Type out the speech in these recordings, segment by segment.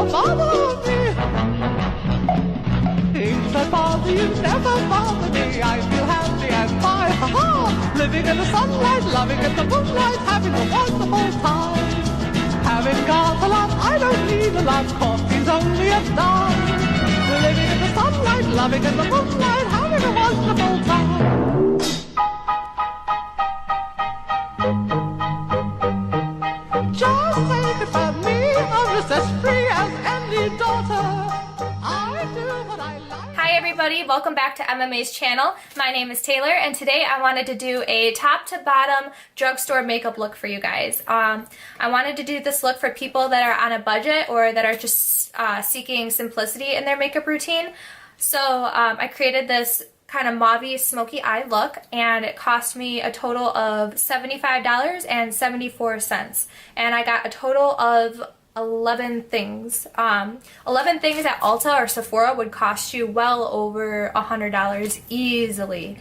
never bother me. Things that bother you never bother me. I feel happy and fine, ha-ha. Living in the sunlight, loving in the moonlight, having a wonderful time. Having got a lot, I don't need a lot, coffee's only a dime. Living in the sunlight, loving in the moonlight, having a wonderful time. Just take it from me, I'm just as free as any daughter. I do what I like. Hi everybody, welcome back to MMA's channel. My name is Taylor and today I wanted to do a top to bottom drugstore makeup look for you guys. I wanted to do this look for people that are on a budget or that are just seeking simplicity in their makeup routine. So I created this kind of mauve smoky eye look and it cost me a total of $75.74 and I got a total of 11 things. 11 things at Ulta or Sephora would cost you well over $100 easily.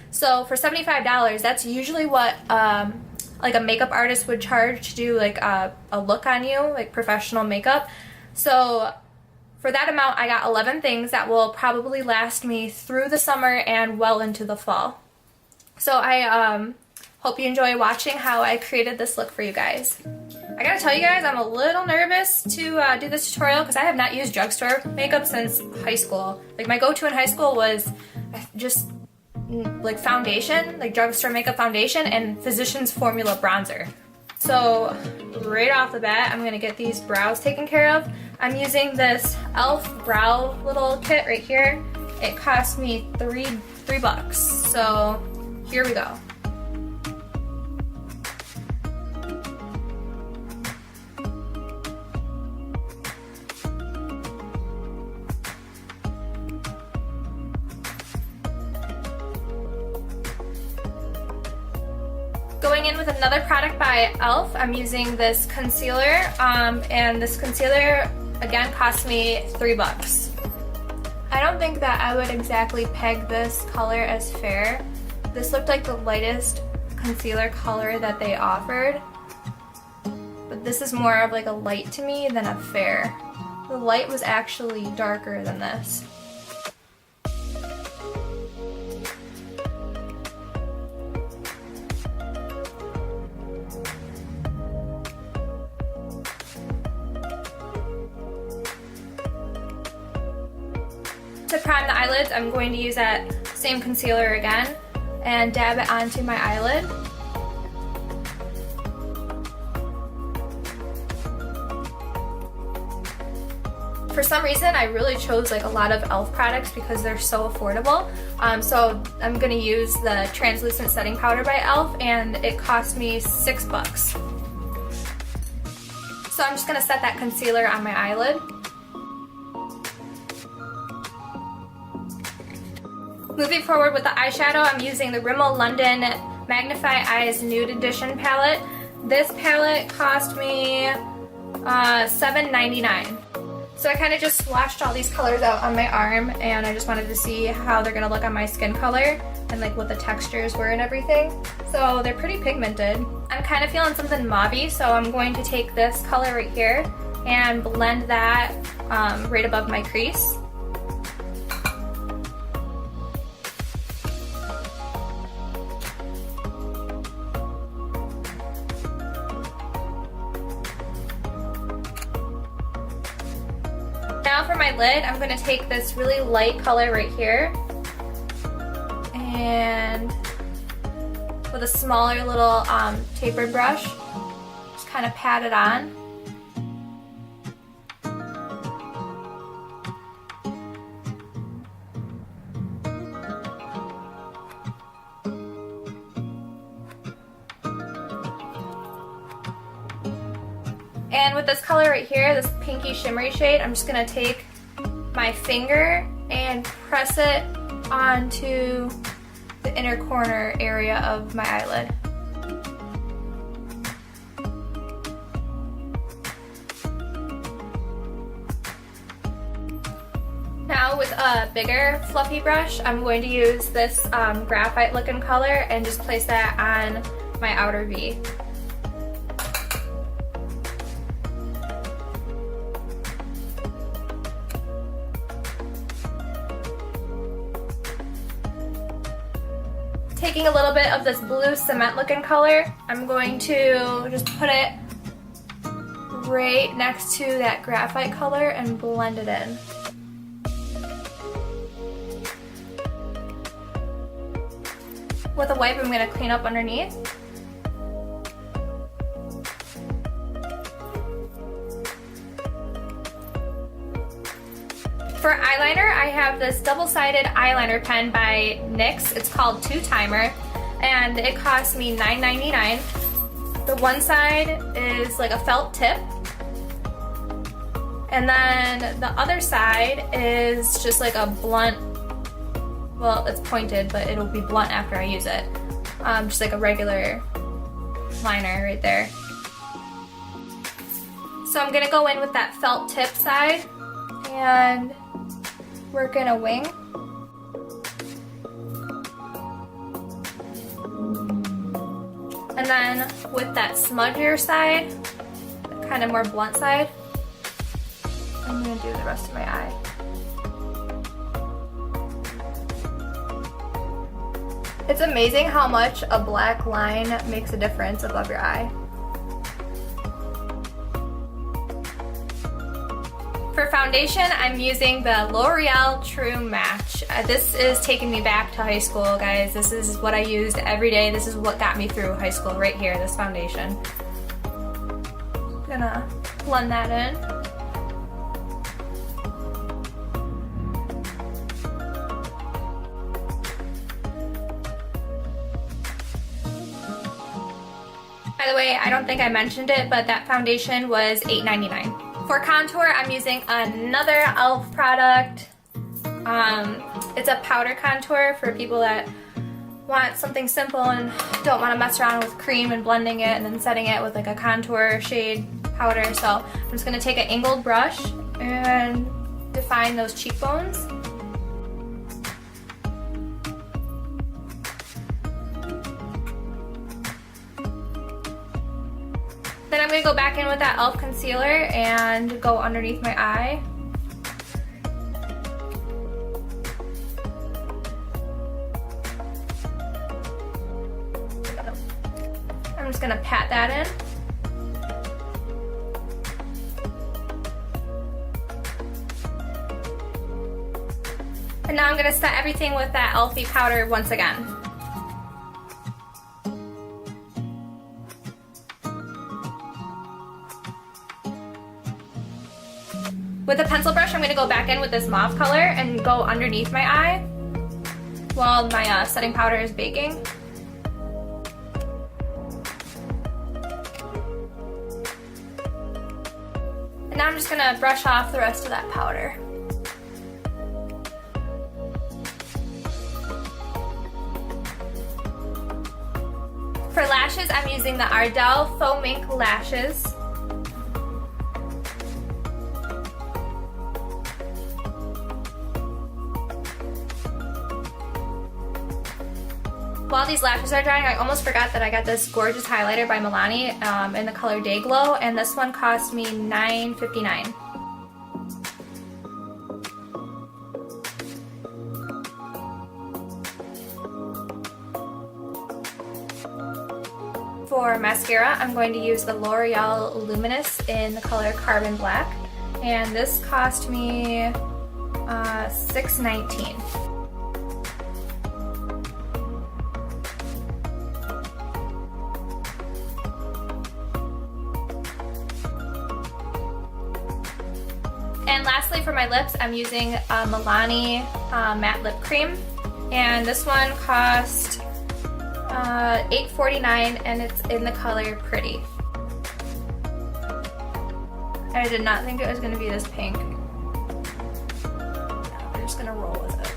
So for $75, that's usually what like a makeup artist would charge to do like a look on you, like professional makeup. So for that amount, I got 11 things that will probably last me through the summer and well into the fall. So I hope you enjoy watching how I created this look for you guys. I gotta tell you guys, I'm a little nervous to do this tutorial because I have not used drugstore makeup since high school. Like my go-to in high school was just like foundation, like drugstore makeup foundation and Physicians Formula bronzer. So right off the bat, I'm gonna get these brows taken care of. I'm using this e.l.f. brow little kit right here. It cost me $3 bucks. So here we go. Going in with another product by e.l.f. I'm using this concealer, and this concealer again cost me $3 bucks. I don't think that I would exactly peg this color as fair. This looked like the lightest concealer color that they offered, but this is more of like a light to me than a fair. The light was actually darker than this. To prime the eyelids, I'm going to use that same concealer again and dab it onto my eyelid. For some reason, I really chose like a lot of e.l.f. products because they're so affordable. So I'm going to use the translucent setting powder by e.l.f. and it cost me $6 bucks. So I'm just going to set that concealer on my eyelid. Moving forward with the eyeshadow, I'm using the Rimmel London Magnify Eyes Nude Edition palette. This palette cost me $7.99. So I kind of just swatched all these colors out on my arm and I just wanted to see how they're going to look on my skin color and like what the textures were and everything. So they're pretty pigmented. I'm kind of feeling something mauve, so I'm going to take this color right here and blend that right above my crease. Now for my lid, I'm going to take this really light color right here and with a smaller little tapered brush, just kind of pat it on. And with this color right here, this pinky shimmery shade, I'm just going to take my finger and press it onto the inner corner area of my eyelid. Now with a bigger fluffy brush, I'm going to use this graphite looking color and just place that on my outer V. taking a little bit of this blue cement looking color, I'm going to just put it right next to that graphite color and blend it in. With a wipe, I'm going to clean up underneath. For eyeliner, I have this double-sided eyeliner pen by NYX. It's called Two Timer, and it cost me $9.99. The one side is like a felt tip, and then the other side is just like a blunt, well, it's pointed, but it'll be blunt after I use it. Just like a regular liner right there. So I'm gonna go in with that felt tip side and work in a wing. And then with that smudgier side, kind of more blunt side, I'm gonna do the rest of my eye. It's amazing how much a black line makes a difference above your eye. For foundation, I'm using the L'Oreal True Match. This is taking me back to high school, guys. This is what I used every day. This is what got me through high school right here, this foundation. Gonna blend that in. By the way, I don't think I mentioned it, but that foundation was $8.99. For contour, I'm using another e.l.f. product. It's a powder contour for people that want something simple and don't want to mess around with cream and blending it and then setting it with like a contour shade powder. So I'm just going to take an angled brush and define those cheekbones. Then I'm going to go back in with that e.l.f. concealer and go underneath my eye. I'm just going to pat that in. And now I'm going to set everything with that e.l.f. powder once again. With a pencil brush, I'm going to go back in with this mauve color and go underneath my eye while my setting powder is baking. And now I'm just going to brush off the rest of that powder. For lashes, I'm using the Ardell Faux Mink lashes. While these lashes are drying, I almost forgot that I got this gorgeous highlighter by Milani in the color Day Glow, and this one cost me $9.59. For mascara, I'm going to use the L'Oreal Luminous in the color Carbon Black, and this cost me $6.19. And lastly, for my lips, I'm using Milani matte lip cream, and this one cost $8.49, and it's in the color Pretty. I did not think it was going to be this pink. I'm just going to roll with it.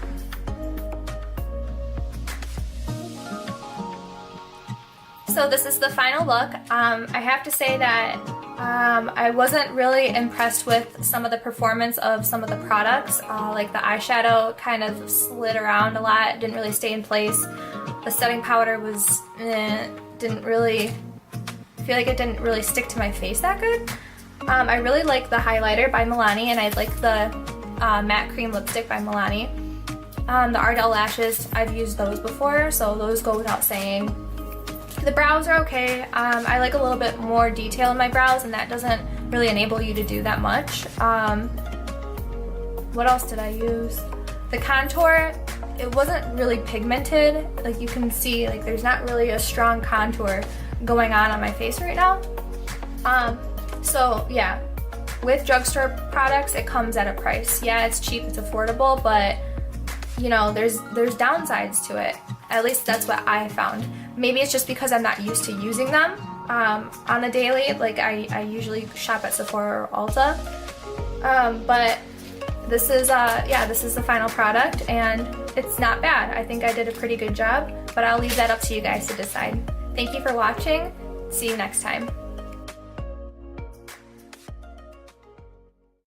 So this is the final look. I have to say that I wasn't really impressed with some of the performance of some of the products. Like the eyeshadow kind of slid around a lot, didn't really stay in place. The setting powder was, didn't really, I feel like it didn't really stick to my face that good. I really like the highlighter by Milani, and I like the matte cream lipstick by Milani. The Ardell lashes, I've used those before, so those go without saying. The brows are okay. I like a little bit more detail in my brows, and that doesn't really enable you to do that much. What else did I use? The contour, it wasn't really pigmented. Like you can see, like there's not really a strong contour going on my face right now. So yeah, with drugstore products, it comes at a price. Yeah, it's cheap, it's affordable, but you know, there's downsides to it. At least that's what I found. Maybe it's just because I'm not used to using them on a daily. Like I usually shop at Sephora or Ulta. But this is this is the final product, and it's not bad. I think I did a pretty good job, but I'll leave that up to you guys to decide. Thank you for watching. See you next time.